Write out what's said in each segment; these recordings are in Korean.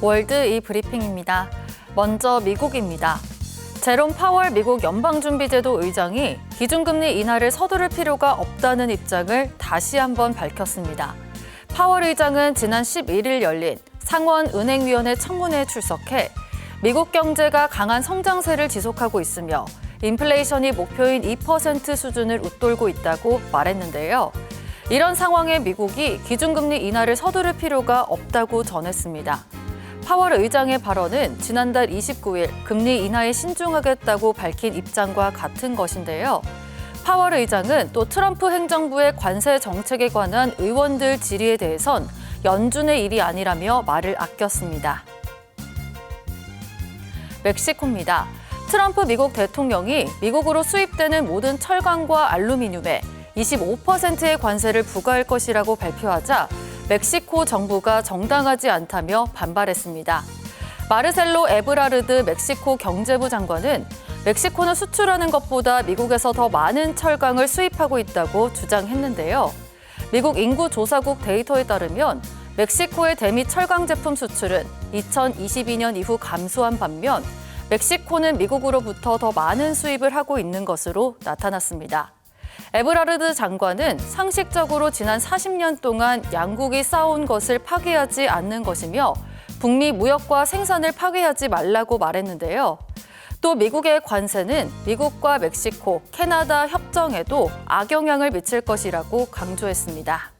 월드 이 브리핑입니다. 먼저 미국입니다. 제롬 파월 미국 연방준비제도 의장이 기준금리 인하를 서두를 필요가 없다는 입장을 다시 한번 밝혔습니다. 파월 의장은 지난 11일 열린 상원은행위원회 청문회에 출석해 미국 경제가 강한 성장세를 지속하고 있으며 인플레이션이 목표인 2% 수준을 웃돌고 있다고 말했는데요. 이런 상황에 미국이 기준금리 인하를 서두를 필요가 없다고 전했습니다. 파월 의장의 발언은 지난달 29일 금리 인하에 신중하겠다고 밝힌 입장과 같은 것인데요. 파월 의장은 또 트럼프 행정부의 관세 정책에 관한 의원들 질의에 대해선 연준의 일이 아니라며 말을 아꼈습니다. 멕시코입니다. 트럼프 미국 대통령이 미국으로 수입되는 모든 철강과 알루미늄에 25%의 관세를 부과할 것이라고 발표하자 멕시코 정부가 정당하지 않다며 반발했습니다. 마르셀로 에브라르드 멕시코 경제부 장관은 멕시코는 수출하는 것보다 미국에서 더 많은 철강을 수입하고 있다고 주장했는데요. 미국 인구조사국 데이터에 따르면 멕시코의 대미 철강 제품 수출은 2022년 이후 감소한 반면 멕시코는 미국으로부터 더 많은 수입을 하고 있는 것으로 나타났습니다. 에브라르드 장관은 상식적으로 지난 40년 동안 양국이 쌓아온 것을 파괴하지 않는 것이며 북미 무역과 생산을 파괴하지 말라고 말했는데요. 또 미국의 관세는 미국과 멕시코, 캐나다 협정에도 악영향을 미칠 것이라고 강조했습니다.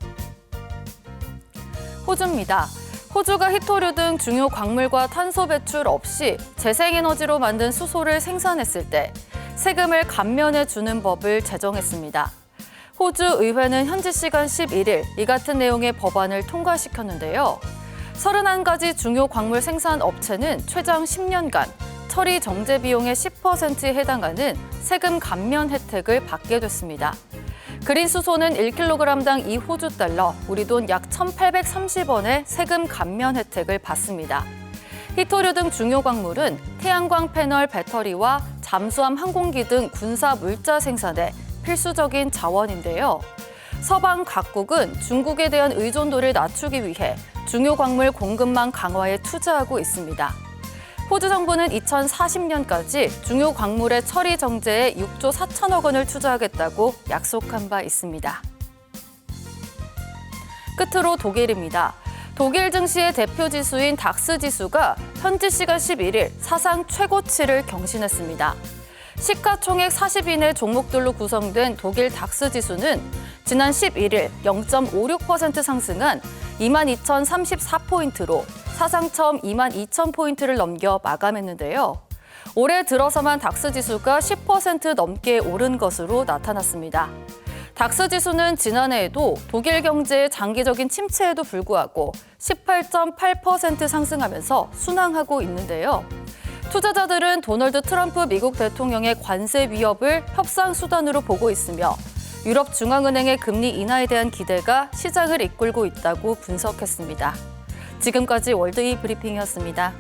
호주입니다. 호주가 히토류 등 중요 광물과 탄소 배출 없이 재생에너지로 만든 수소를 생산했을 때 세금을 감면해 주는 법을 제정했습니다. 호주 의회는 현지 시간 11일 이 같은 내용의 법안을 통과시켰는데요. 31가지 중요 광물 생산 업체는 최장 10년간 처리 정제 비용의 10%에 해당하는 세금 감면 혜택을 받게 됐습니다. 그린 수소는 1kg당 2호주 달러, 우리 돈 약 1,830원의 세금 감면 혜택을 받습니다. 히토류 등 중요 광물은 태양광 패널 배터리와 잠수함 항공기 등 군사 물자 생산에 필수적인 자원인데요. 서방 각국은 중국에 대한 의존도를 낮추기 위해 중요 광물 공급망 강화에 투자하고 있습니다. 호주 정부는 2040년까지 중요 광물의 처리 정제에 6조 4천억 원을 투자하겠다고 약속한 바 있습니다. 끝으로 독일입니다. 독일 증시의 대표 지수인 닥스 지수가 현지 시간 11일 사상 최고치를 경신했습니다. 시가총액 40 이내 종목들로 구성된 독일 닥스 지수는 지난 11일 0.56% 상승한 22,034포인트로 사상 처음 22,000포인트를 넘겨 마감했는데요. 올해 들어서만 닥스 지수가 10% 넘게 오른 것으로 나타났습니다. 닥스 지수는 지난해에도 독일 경제의 장기적인 침체에도 불구하고 18.8% 상승하면서 순항하고 있는데요. 투자자들은 도널드 트럼프 미국 대통령의 관세 위협을 협상 수단으로 보고 있으며 유럽 중앙은행의 금리 인하에 대한 기대가 시장을 이끌고 있다고 분석했습니다. 지금까지 월드 이 브리핑이었습니다.